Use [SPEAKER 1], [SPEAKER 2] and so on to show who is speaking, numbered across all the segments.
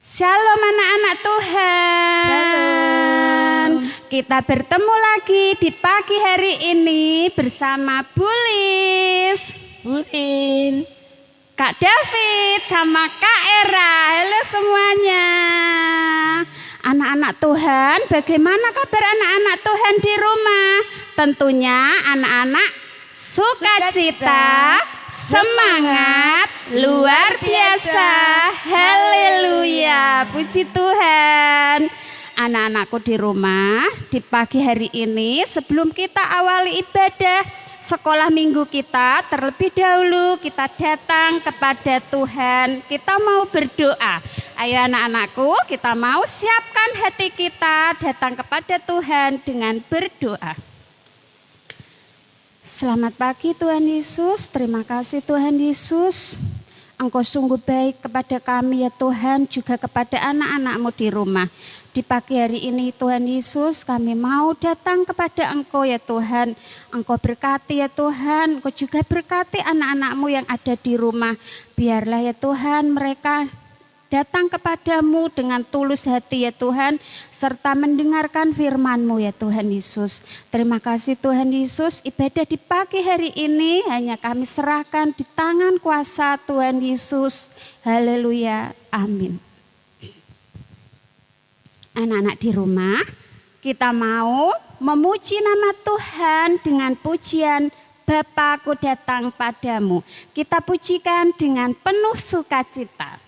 [SPEAKER 1] Shalom anak-anak Tuhan.
[SPEAKER 2] Shalom.
[SPEAKER 1] Kita bertemu lagi di pagi hari ini bersama Bulis,
[SPEAKER 2] Burin,
[SPEAKER 1] Kak David sama Kak Era. Halo semuanya. Anak-anak Tuhan, bagaimana kabar anak-anak Tuhan di rumah? Tentunya anak-anak sukacita, semangat, luar biasa. Haleluya, puji Tuhan. Anak-anakku di rumah, di pagi hari ini sebelum kita awali ibadah sekolah minggu kita, terlebih dahulu kita datang kepada Tuhan. Kita mau berdoa. Ayo anak-anakku, kita mau siapkan hati kita datang kepada Tuhan dengan berdoa. Selamat pagi Tuhan Yesus, terima kasih Tuhan Yesus. Engkau sungguh baik kepada kami ya Tuhan, juga kepada anak-anak-Mu di rumah. Di pagi hari ini Tuhan Yesus, kami mau datang kepada Engkau ya Tuhan. Engkau berkati ya Tuhan, Engkau juga berkati anak-anak-Mu yang ada di rumah. Biarlah ya Tuhan mereka datang kepadamu dengan tulus hati ya Tuhan, serta mendengarkan firman-Mu ya Tuhan Yesus. Terima kasih Tuhan Yesus, ibadah di pagi hari ini hanya kami serahkan di tangan kuasa Tuhan Yesus. Haleluya, amin. Anak-anak di rumah, kita mau memuji nama Tuhan dengan pujian Bapakku datang padamu. Kita pujikan dengan penuh sukacita.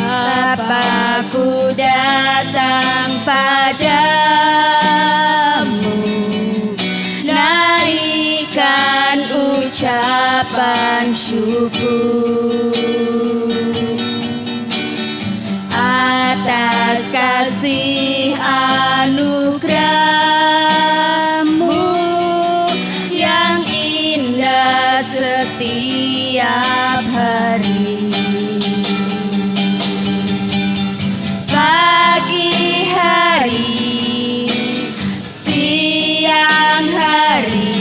[SPEAKER 1] Bapakku datang padamu, naikkan ucapan syukur atas kasih anugerah-Mu yang indah setiap hari. Pagi hari, siang hari,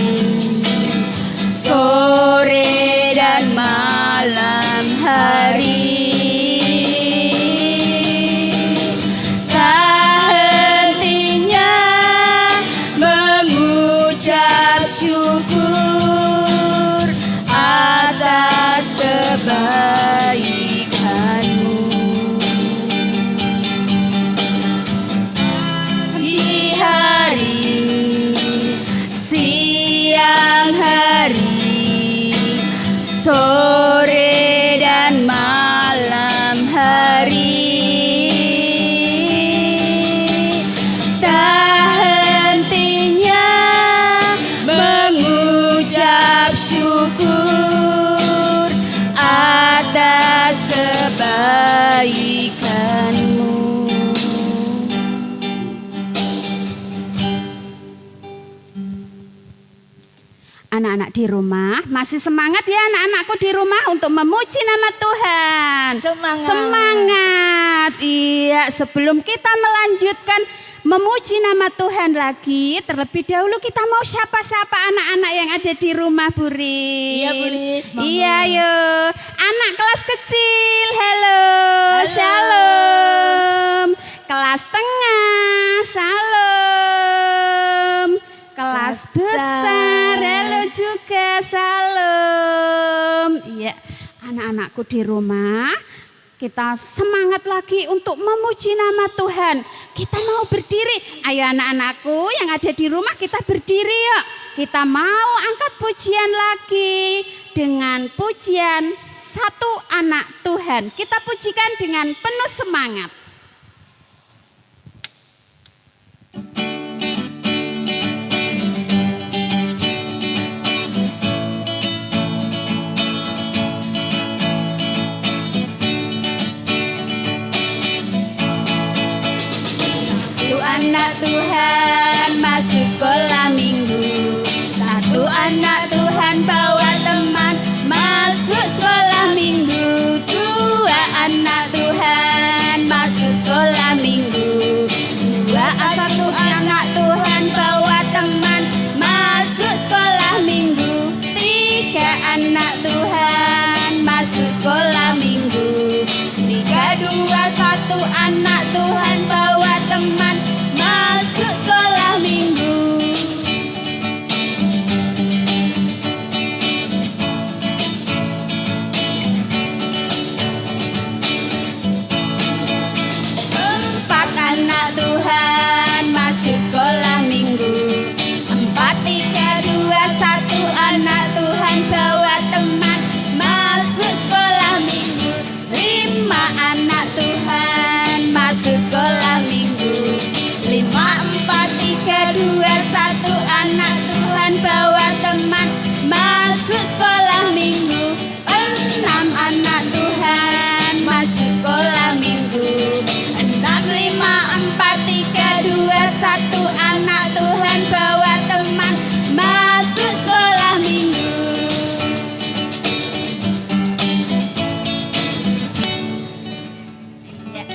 [SPEAKER 1] sore dan malam hari, tak hentinya mengucap syukur atas kebaikan-Mu. Pagi hari, siang hari, sore dan malam hari, tak hentinya mengucap syukur atas kebaikan-Mu. Anak-anak di rumah, masih semangat ya anak-anakku di rumah untuk memuji nama Tuhan.
[SPEAKER 2] Semangat.
[SPEAKER 1] Semangat. Iya, sebelum kita melanjutkan memuji nama Tuhan lagi, terlebih dahulu kita mau sapa-sapa anak-anak yang ada di rumah, Burin.
[SPEAKER 2] Iya, Buris, semangat.
[SPEAKER 1] Iya, yuk. Anak kelas kecil, halo.
[SPEAKER 2] Halo.
[SPEAKER 1] Shalom. Kelas tengah, salam. Kelas besar, halo juga, salam. Iya, anak-anakku di rumah, kita semangat lagi untuk memuji nama Tuhan. Kita mau berdiri. Ayo anak-anakku yang ada di rumah, kita berdiri yuk. Kita mau angkat pujian lagi dengan pujian Satu Anak Tuhan. Kita pujikan dengan penuh semangat. Satu anak Tuhan masuk sekolah minggu, satu anak Tuhan bawa teman sekolah minggu. 3, 2, 1, anak Tuhan bawa teman masuk sekolah minggu. Anak Tuhan masuk sekolah minggu. 4, 3, 2, 1, anak Tuhan bawa teman masuk sekolah minggu. 5, anak Tuhan masuk sekolah minggu. 5, 4, 3, 2, 1, anak Tuhan bawa teman masuk sekolah minggu. 6, anak Tuhan masuk sekolah minggu. 6, 5, 4, 3, 2, 1, anak Tuhan bawa teman masuk sekolah minggu. Ya,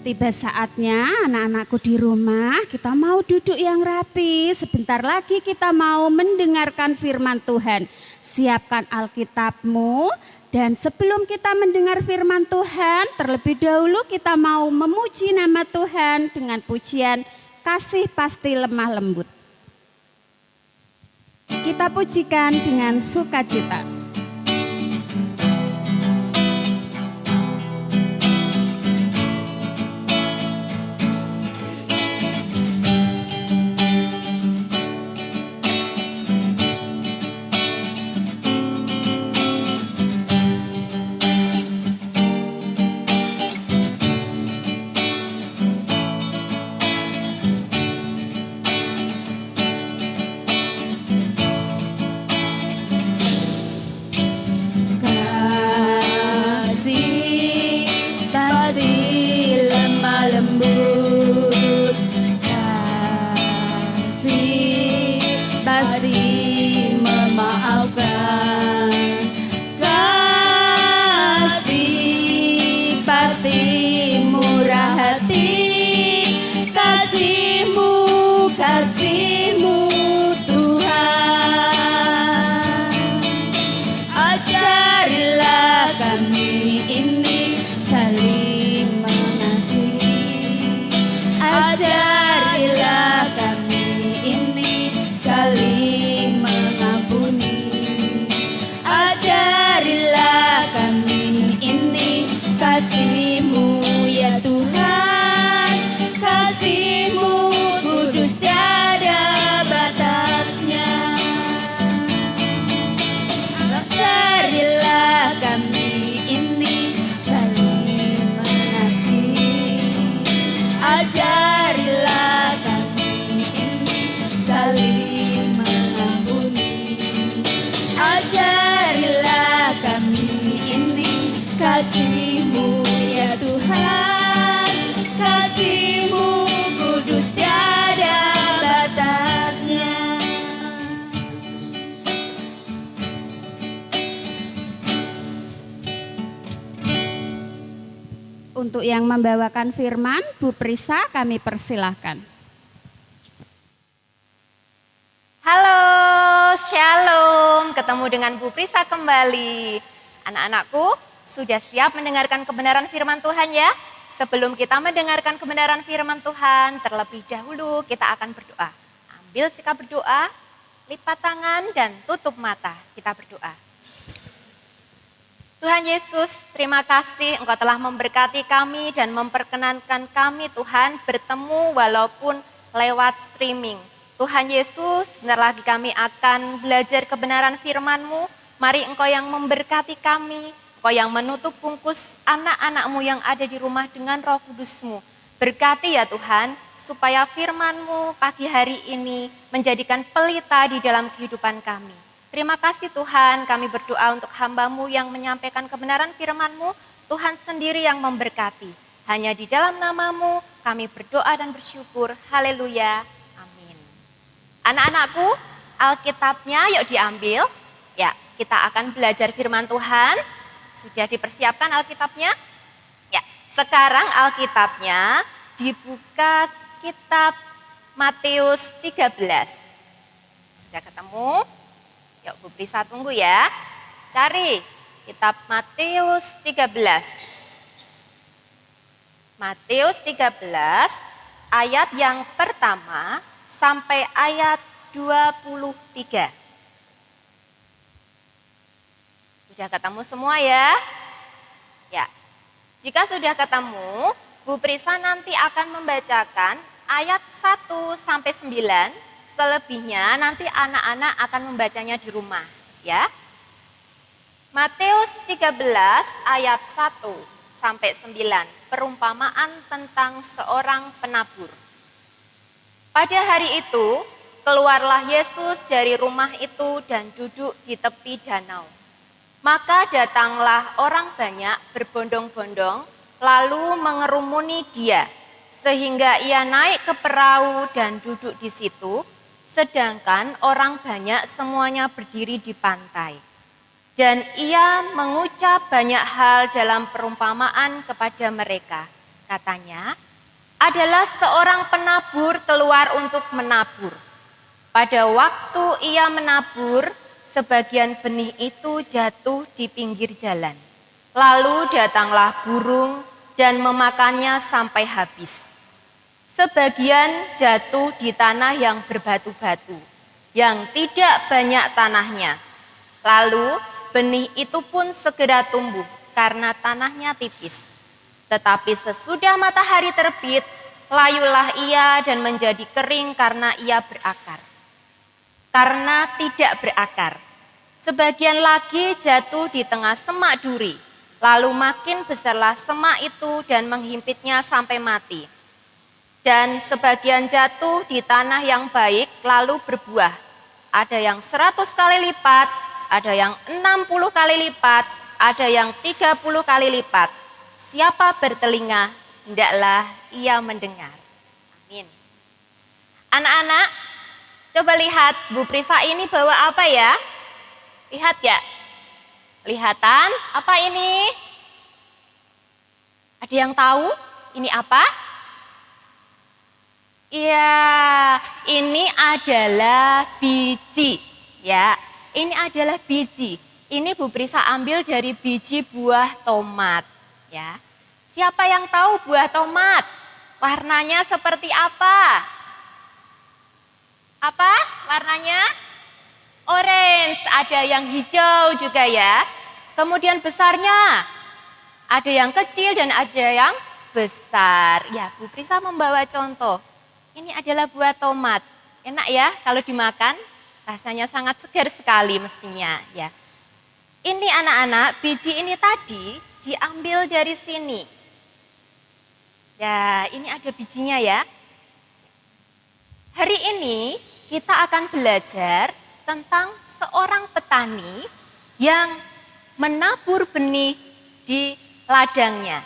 [SPEAKER 1] tiba saatnya anak-anakku di rumah, kita mau duduk yang rapi. Sebentar lagi kita mau mendengarkan firman Tuhan. Siapkan Alkitabmu. Dan sebelum kita mendengar firman Tuhan, terlebih dahulu kita mau memuji nama Tuhan dengan pujian Kasih Pasti Lemah Lembut. Kita pujikan dengan sukacita. Kasih-Mu Tuhan, ajarilah kami ini saling mengasihi. Ajarilah kami ini saling mengampuni. Ajarilah kami ini kasih-Mu ya Tuhan, kasih-Mu kudus tiada batasnya. Ajarilah kami ini saling mengasihi. Ajarilah kami ini saling mengampuni. Ajarilah kami ini kasih-Mu ya Tuhan, kasih-Mu kudus tiada batasnya. Untuk yang membawakan firman, Bu Prisa, kami persilahkan.
[SPEAKER 3] Halo, Shalom. Ketemu dengan Bu Prisa kembali. Anak-anakku, sudah siap mendengarkan kebenaran firman Tuhan ya? Sebelum kita mendengarkan kebenaran firman Tuhan, terlebih dahulu kita akan berdoa. Ambil sikap berdoa, lipat tangan dan tutup mata. Kita berdoa. Tuhan Yesus, terima kasih Engkau telah memberkati kami dan memperkenankan kami Tuhan bertemu walaupun lewat streaming. Tuhan Yesus, sebentar lagi kami akan belajar kebenaran firman-Mu. Mari Engkau yang memberkati kami, Engkau yang menutup bungkus anak-anak-Mu yang ada di rumah dengan Roh Kudus-Mu. Berkati ya Tuhan, supaya firman-Mu pagi hari ini menjadikan pelita di dalam kehidupan kami. Terima kasih Tuhan, kami berdoa untuk hamba-Mu yang menyampaikan kebenaran firman-Mu, Tuhan sendiri yang memberkati. Hanya di dalam nama-Mu kami berdoa dan bersyukur, haleluya, amin. Anak-anakku, Alkitabnya yuk diambil, ya kita akan belajar firman Tuhan. Sudah dipersiapkan Alkitabnya? Ya, sekarang Alkitabnya dibuka kitab Matius 13. Sudah ketemu? Yuk Bu Prisa tunggu ya. Cari kitab Matius 13. Matius 13 ayat yang pertama sampai ayat 23. Sudah ketemu semua ya? Ya. Jika sudah ketemu, Bu Prisa nanti akan membacakan ayat 1 sampai 9. Selebihnya nanti anak-anak akan membacanya di rumah, ya. Matius 13 ayat 1 sampai 9, perumpamaan tentang seorang penabur. Pada hari itu, keluarlah Yesus dari rumah itu dan duduk di tepi danau. Maka datanglah orang banyak berbondong-bondong, lalu mengerumuni dia, sehingga ia naik ke perahu dan duduk di situ, sedangkan orang banyak semuanya berdiri di pantai. Dan ia mengucap banyak hal dalam perumpamaan kepada mereka. Katanya, adalah seorang penabur keluar untuk menabur. Pada waktu ia menabur, sebagian benih itu jatuh di pinggir jalan. Lalu datanglah burung dan memakannya sampai habis. Sebagian jatuh di tanah yang berbatu-batu, yang tidak banyak tanahnya. Lalu benih itu pun segera tumbuh karena tanahnya tipis. Tetapi sesudah matahari terbit, layulah ia dan menjadi kering karena ia berakar. Karena tidak berakar, sebagian lagi jatuh di tengah semak duri. Lalu makin besarlah semak itu dan menghimpitnya sampai mati. Dan sebagian jatuh di tanah yang baik lalu berbuah. Ada yang 100 kali lipat, ada yang 60 kali lipat, ada yang 30 kali lipat. Siapa bertelinga, hendaklah ia mendengar. Amin. Anak-anak, coba lihat Bu Prisa ini bawa apa ya? Lihat ya. Lihatan, apa ini? Ada yang tahu ini apa? Iya, ini adalah biji. Ya, ini adalah biji. Ini Bu Prisa ambil dari biji buah tomat. Ya, siapa yang tahu buah tomat? Warnanya seperti apa? Apa warnanya? Orange, ada yang hijau juga ya. Kemudian besarnya, ada yang kecil dan ada yang besar. Ya, Bu Prisa membawa contoh. Ini adalah buah tomat. Enak ya kalau dimakan, rasanya sangat segar sekali mestinya ya. Ini anak-anak, biji ini tadi diambil dari sini. Ya, ini ada bijinya ya. Hari ini kita akan belajar tentang seorang petani yang menabur benih di ladangnya.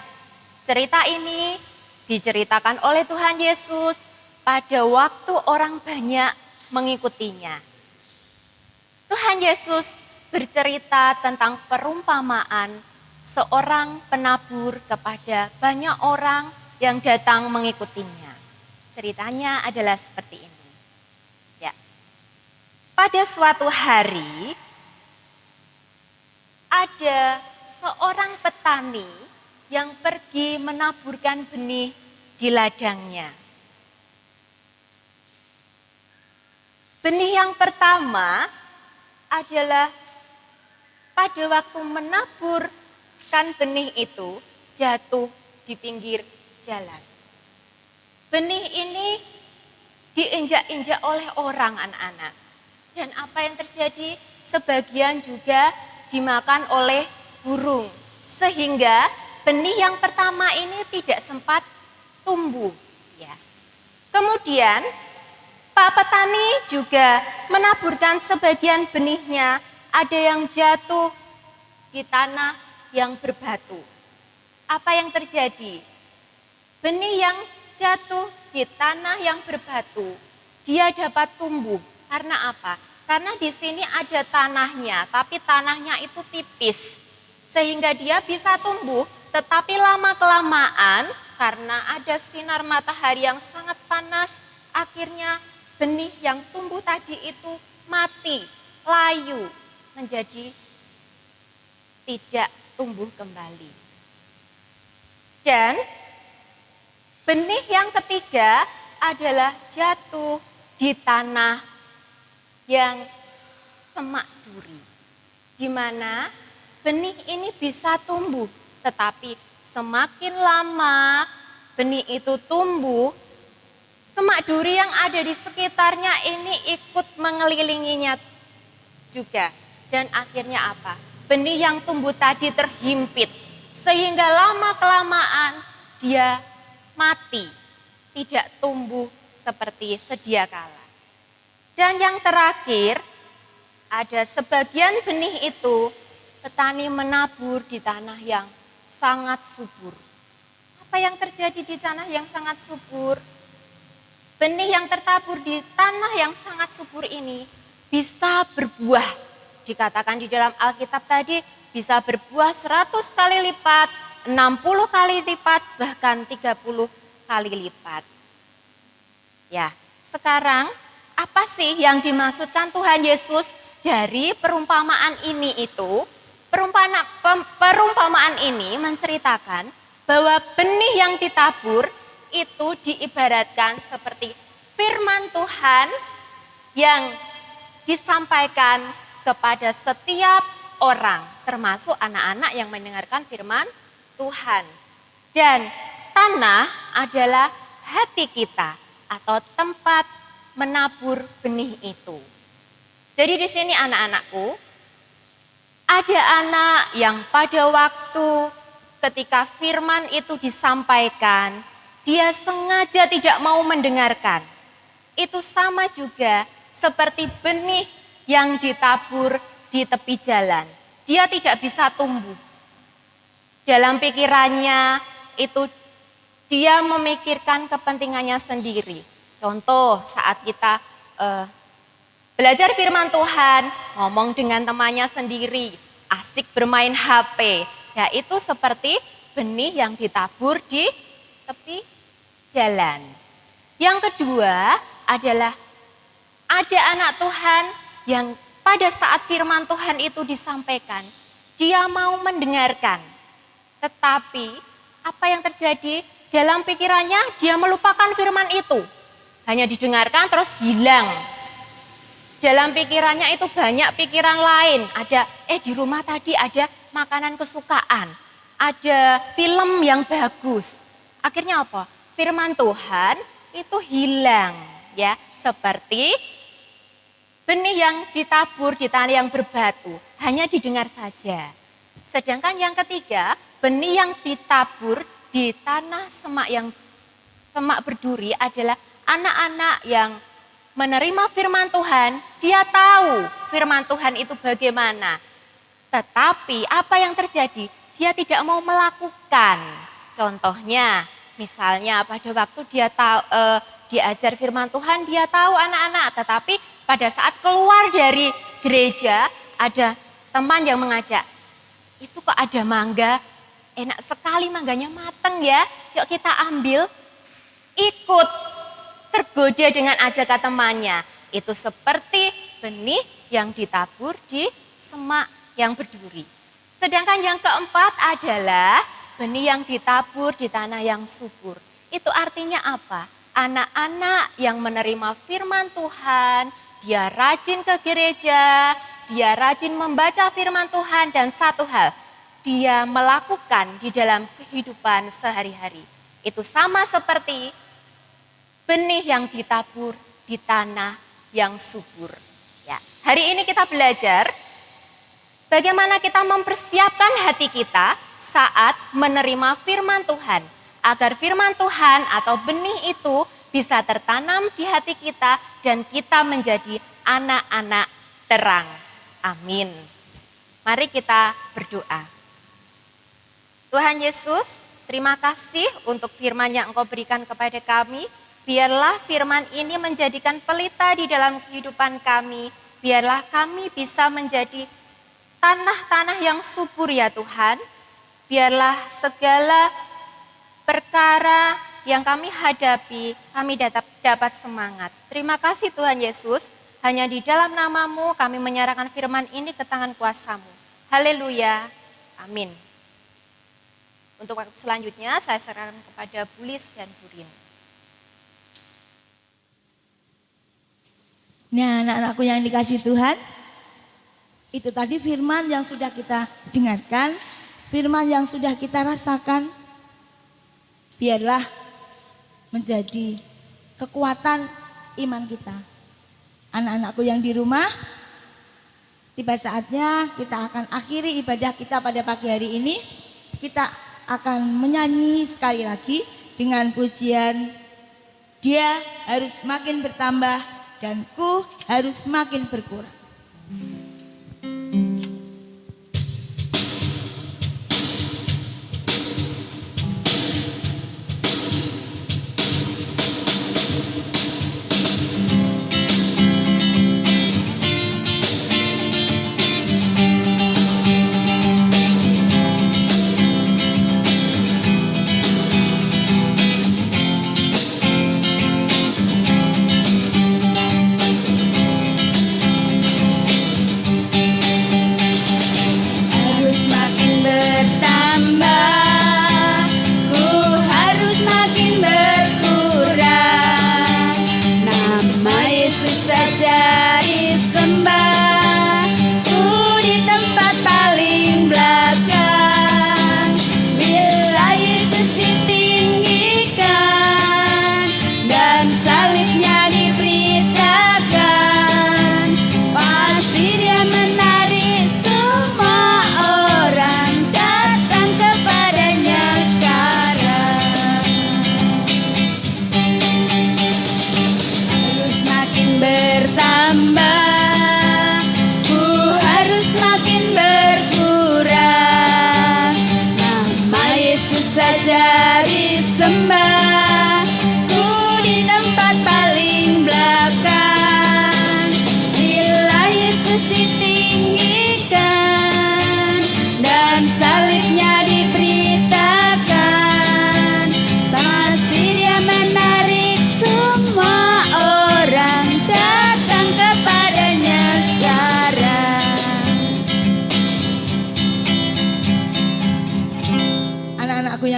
[SPEAKER 3] Cerita ini diceritakan oleh Tuhan Yesus pada waktu orang banyak mengikutinya. Tuhan Yesus bercerita tentang perumpamaan seorang penabur kepada banyak orang yang datang mengikutinya. Ceritanya adalah seperti ini. Ya. Pada suatu hari ada seorang petani yang pergi menaburkan benih di ladangnya. Benih yang pertama adalah pada waktu menaburkan benih itu jatuh di pinggir jalan. Benih ini diinjak-injak oleh orang anak-anak. Dan apa yang terjadi? Sebagian juga dimakan oleh burung. Sehingga benih yang pertama ini tidak sempat tumbuh. Ya. Kemudian Pak petani juga menaburkan sebagian benihnya, ada yang jatuh di tanah yang berbatu. Apa yang terjadi? Benih yang jatuh di tanah yang berbatu, dia dapat tumbuh. Karena apa? Karena di sini ada tanahnya, tapi tanahnya itu tipis. Sehingga dia bisa tumbuh, tetapi lama-kelamaan karena ada sinar matahari yang sangat panas, akhirnya benih yang tumbuh tadi itu mati, layu, menjadi tidak tumbuh kembali. Dan benih yang ketiga adalah jatuh di tanah yang semak duri, di mana benih ini bisa tumbuh, tetapi semakin lama benih itu tumbuh, semak duri yang ada di sekitarnya ini ikut mengelilinginya juga. Dan akhirnya apa? Benih yang tumbuh tadi terhimpit, sehingga lama-kelamaan dia mati, tidak tumbuh seperti sedia kala. Dan yang terakhir, ada sebagian benih itu petani menabur di tanah yang sangat subur. Apa yang terjadi di tanah yang sangat subur? Benih yang tertabur di tanah yang sangat subur ini bisa berbuah. Dikatakan di dalam Alkitab tadi bisa berbuah 100 kali lipat, 60 kali lipat, bahkan 30 kali lipat. Ya, sekarang apa sih yang dimaksudkan Tuhan Yesus dari perumpamaan ini itu? Perumpamaan ini menceritakan bahwa benih yang ditabur itu diibaratkan seperti firman Tuhan yang disampaikan kepada setiap orang, termasuk anak-anak yang mendengarkan firman Tuhan. Dan tanah adalah hati kita atau tempat menabur benih itu. Jadi di sini anak-anakku, ada anak yang pada waktu ketika firman itu disampaikan, dia sengaja tidak mau mendengarkan. Itu sama juga seperti benih yang ditabur di tepi jalan. Dia tidak bisa tumbuh. Dalam pikirannya itu dia memikirkan kepentingannya sendiri. Contoh saat kita belajar firman Tuhan, ngomong dengan temannya sendiri, asik bermain HP. Ya itu seperti benih yang ditabur di tepi jalan. Yang kedua adalah ada anak Tuhan yang pada saat firman Tuhan itu disampaikan, dia mau mendengarkan. Tetapi apa yang terjadi? Dalam pikirannya dia melupakan firman itu. Hanya didengarkan terus hilang. Dalam pikirannya itu banyak pikiran lain. Ada, di rumah tadi ada makanan kesukaan. Ada film yang bagus. Akhirnya apa? Firman Tuhan itu hilang. Ya, seperti benih yang ditabur di tanah yang berbatu, hanya didengar saja. Sedangkan yang ketiga, benih yang ditabur di tanah semak berduri adalah anak-anak yang menerima firman Tuhan, dia tahu firman Tuhan itu bagaimana. Tetapi apa yang terjadi? Dia tidak mau melakukan. Contohnya, misalnya pada waktu dia tahu diajar firman Tuhan, dia tahu anak-anak, tetapi pada saat keluar dari gereja ada teman yang mengajak, itu kok ada mangga, enak sekali mangganya mateng ya, yuk kita ambil. Ikut tergoda dengan ajakan temannya, itu seperti benih yang ditabur di semak yang berduri. Sedangkan yang keempat adalah benih yang ditabur di tanah yang subur. Itu artinya apa? Anak-anak yang menerima firman Tuhan, dia rajin ke gereja, dia rajin membaca firman Tuhan, dan satu hal, dia melakukan di dalam kehidupan sehari-hari. Itu sama seperti benih yang ditabur di tanah yang subur. Ya, hari ini kita belajar bagaimana kita mempersiapkan hati kita saat menerima firman Tuhan. Agar firman Tuhan atau benih itu bisa tertanam di hati kita dan kita menjadi anak-anak terang. Amin. Mari kita berdoa. Tuhan Yesus, terima kasih untuk firman yang Engkau berikan kepada kami. Biarlah firman ini menjadikan pelita di dalam kehidupan kami. Biarlah kami bisa menjadi tanah-tanah yang subur ya Tuhan. Biarlah segala perkara yang kami hadapi, kami dapat semangat. Terima kasih Tuhan Yesus, hanya di dalam nama-Mu kami menyerahkan firman ini ke tangan kuasa-Mu. Haleluya, Amin. Untuk waktu selanjutnya saya serahkan kepada Bulis dan Burin.
[SPEAKER 2] Nah, anak-anakku yang dikasih Tuhan, itu tadi firman yang sudah kita dengarkan, firman yang sudah kita rasakan. Biarlah menjadi kekuatan iman kita. Anak-anakku yang di rumah, tiba saatnya kita akan akhiri ibadah kita pada pagi hari ini. Kita akan menyanyi sekali lagi dengan pujian Dia harus makin bertambah dan ku harus makin berkurang.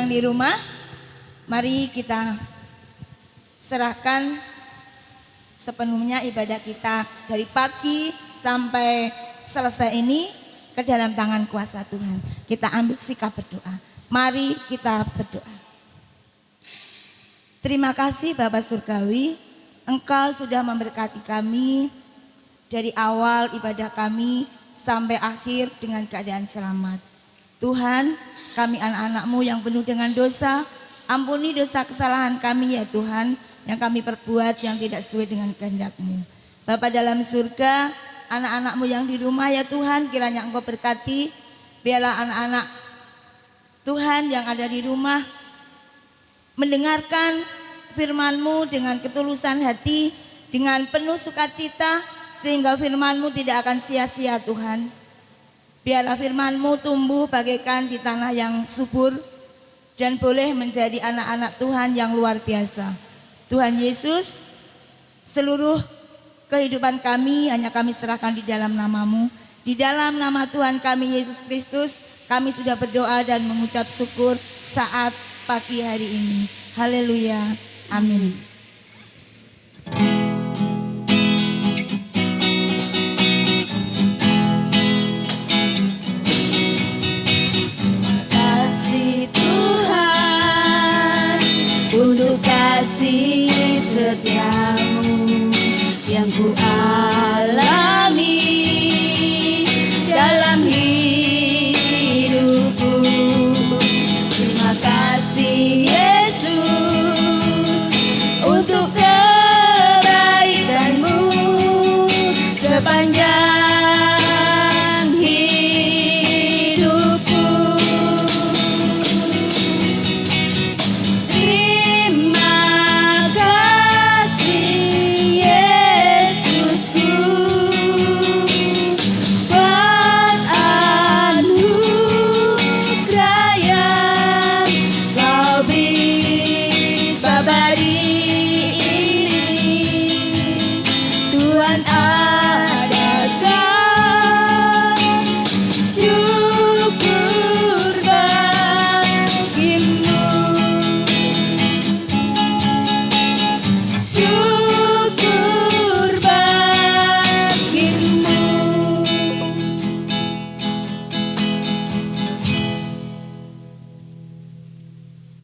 [SPEAKER 2] Di rumah, mari kita serahkan sepenuhnya ibadah kita dari pagi sampai selesai ini ke dalam tangan kuasa Tuhan. Kita ambil sikap berdoa. Mari kita berdoa. Terima kasih Bapa Surgawi, Engkau sudah memberkati kami dari awal ibadah kami sampai akhir dengan keadaan selamat. Tuhan, kami anak-anak-Mu yang penuh dengan dosa, ampuni dosa kesalahan kami ya Tuhan, yang kami perbuat yang tidak sesuai dengan kehendak-Mu. Bapa dalam surga, anak-anak-Mu yang di rumah ya Tuhan, kiranya Engkau berkati, biarlah anak-anak Tuhan yang ada di rumah mendengarkan firman-Mu dengan ketulusan hati, dengan penuh sukacita, sehingga firman-Mu tidak akan sia-sia Tuhan. Biarlah firman-Mu tumbuh bagaikan di tanah yang subur dan boleh menjadi anak-anak Tuhan yang luar biasa. Tuhan Yesus, seluruh kehidupan kami hanya kami serahkan di dalam nama-Mu. Di dalam nama Tuhan kami Yesus Kristus, kami sudah berdoa dan mengucap syukur saat pagi hari ini. Haleluya. Amin.
[SPEAKER 1] Kasih setiamu yang ku